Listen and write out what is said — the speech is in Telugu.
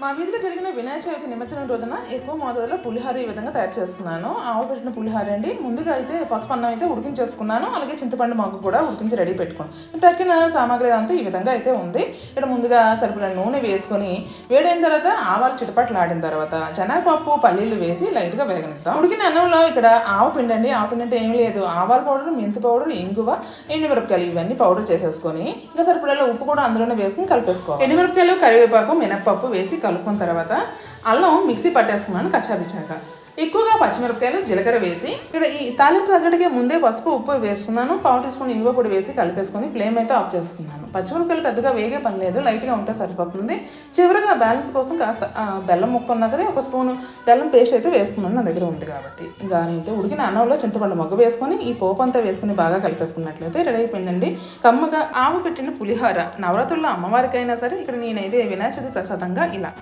మా వీధిలో జరిగిన వినాయక చవితి నిమజ్జనం రోజున ఎక్కువ మోతాదులో పులిహోర ఈ విధంగా తయారు చేస్తున్నాను. ఆవు పెట్టిన పులిహోర అండి. ముందుగా అయితే పసుపు అన్నం అయితే ఉడికించేసుకున్నాను. అలాగే చింతపండు మాకు కూడా ఉడికించి రెడీ పెట్టుకున్నాను. తక్కిన సామాగ్రి అంతా ఈ విధంగా అయితే ఉంది. ఇక్కడ ముందుగా సరిపడిన నూనె వేసుకొని వేడైన తర్వాత ఆవాలు చిటపట్లు ఆడిన తర్వాత శనగపప్పు పల్లీలు వేసి లైట్గా వేగనిద్దాం. ఉడికిన అన్నంలో ఇక్కడ ఆవు పిండి అండి. ఆవు పిండి అంటే ఏం లేదు, ఆవాల పౌడర్, మెంతి పౌడర్, ఇంగువ, ఎండుమిరపకాయలు ఇవన్నీ పౌడర్ చేసేసుకొని ఇంకా సరిపడలో ఉప్పు కూడా అందులోనే వేసుకుని కలిపేసుకోవాలి. ఎండుమిరపకాయలు, కరివేపాకు, మినప్పప్పు వేసి కలుపుకున్న తర్వాత అల్లం మిక్సీ పట్టేసుకున్నాను కచ్చాపిచ్చాక. ఎక్కువగా పచ్చిమిరపకాయలు, జీలకర్ర వేసి ఇక్కడ ఈ తాలింపు తగ్గట్టుగా ముందే పసుపు, ఉప్పు వేసుకున్నాను. పావు టీ స్పూన్ ఇంగువ పొడి వేసి కలిపేసుకొని ఫ్లేమ్ అయితే ఆఫ్ చేసుకున్నాను. పచ్చిమిరపకాయలు పెద్దగా వేగే పని లేదు, లైట్గా ఉంటే సరిపోతుంది. చివరిగా బ్యాలెన్స్ కోసం కాస్త బెల్లం ముక్క ఉన్నా సరే ఒక స్పూను బెల్లం పేస్ట్ అయితే వేసుకున్నాను, నా దగ్గర ఉంది కాబట్టి. ఇంకా నేనైతే ఉడికిన అన్నంలో చింతపండు మొగ్గ వేసుకొని ఈ పోపు అంతా వేసుకుని బాగా కలిపేసుకున్నట్లయితే రెడీ అయిపోయిందండి కమ్మగా ఆవు పెట్టిన పులిహోర. నవరాత్రుల్లో అమ్మవారికైనా సరే ఇక్కడ నేనైతే వినాయక చవితి ప్రసాదంగా ఇలా